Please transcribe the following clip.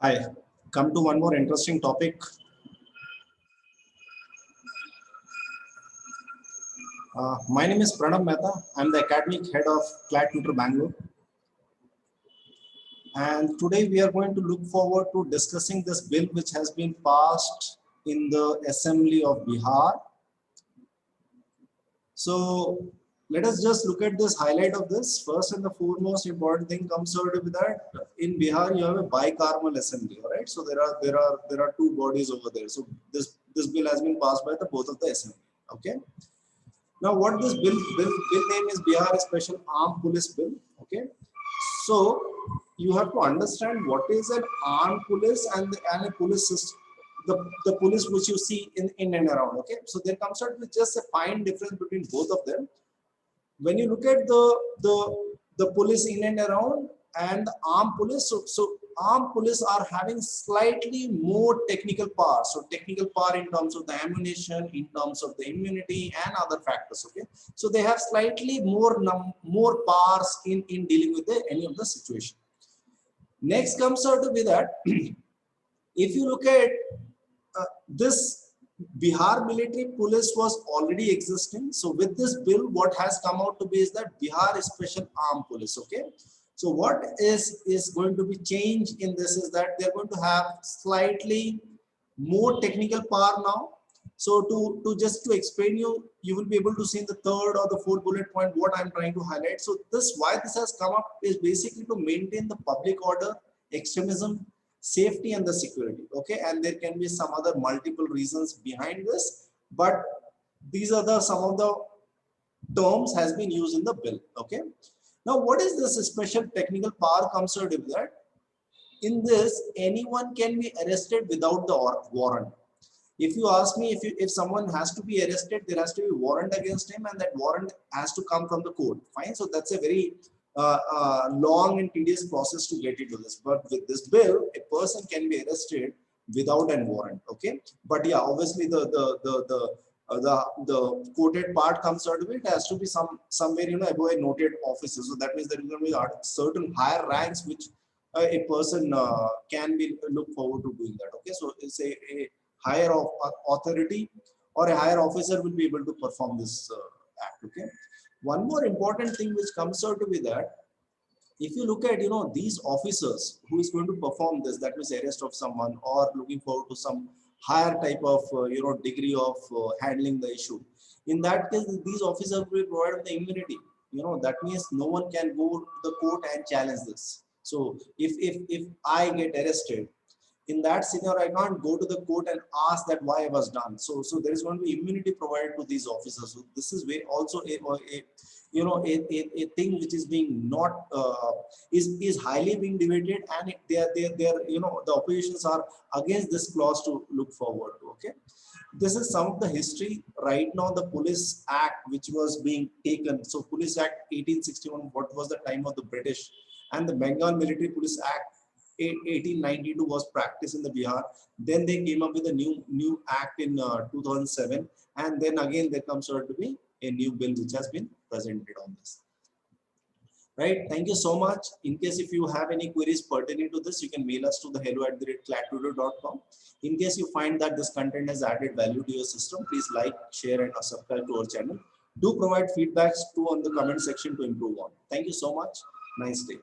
Hi, come to one more interesting topic. My name is Pranav Mehta. I'm the academic head of CLAT Tutor Bangalore. And today we are going to look forward to discussing this bill which has been passed in the Assembly of Bihar. So let us just look at this highlight of this. First and the foremost important thing comes out with that in Bihar you have a bicameral assembly, all right? So there are two bodies over there. So this bill has been passed by the both of the assembly. Okay. Now, what this bill name is Bihar Special Armed Police Bill. Okay, so you have to understand what is an armed police and a police system. The police which you see in and around. Okay, so there comes out with just a fine difference between both of them. When you look at the police in and around and the armed police, so armed police are having slightly more technical power. So technical power in terms of the ammunition, in terms of the immunity and other factors. Okay, so they have slightly more powers in dealing with any of the situation. Next comes out with that. If you look at this Bihar military police was already existing. So with this bill, what has come out to be is that Bihar Special Armed Police. Okay. So what is going to be changed in this is that they're going to have slightly more technical power now. So to just to explain you will be able to see in the third or the fourth bullet point what I'm trying to highlight. So why this has come up is basically to maintain the public order, extremism, safety and the security. Okay, and there can be some other multiple reasons behind this, but these are some of the terms has been used in the bill. Okay, now what is this special technical power comes out with that? In this, anyone can be arrested without the warrant. If you ask me, if someone has to be arrested, there has to be a warrant against him, and that warrant has to come from the court. Fine, so that's a very long and tedious process to get into this. But with this bill, a person can be arrested without a warrant. Okay, but yeah, obviously the quoted part comes out of it. It has to be somewhere above a noted officer. So that means there is going to be certain higher ranks which a person can be look forward to doing that. Okay, so it's a higher authority or a higher officer will be able to perform this act. Okay, one more important thing which comes out to be that if you look at these officers who is going to perform this, that means arrest of someone or looking forward to some higher type of degree of handling the issue, in that case these officers will provide the immunity. That means no one can go to the court and challenge this. So if I get arrested, in that scenario, I can't go to the court and ask that why I was done. So there is going to be immunity provided to these officers. So this is also a thing which is being not is highly being debated, and they're the oppositions are against this clause to look forward to. Okay, this is some of the history right now. The Police Act which was being taken. So Police Act 1861, what was the time of the British, and the Bengal Military Police Act 1892 was practiced in the Bihar. Then they came up with a new act in 2007, and then again there comes out to be a new bill which has been presented on this. Right? Thank you so much. In case if you have any queries pertaining to this, you can mail us to the hello@clattutor.com. In case you find that this content has added value to your system, please like, share, and subscribe to our channel. Do provide feedbacks too on the comment section to improve on. Thank you so much. Nice day.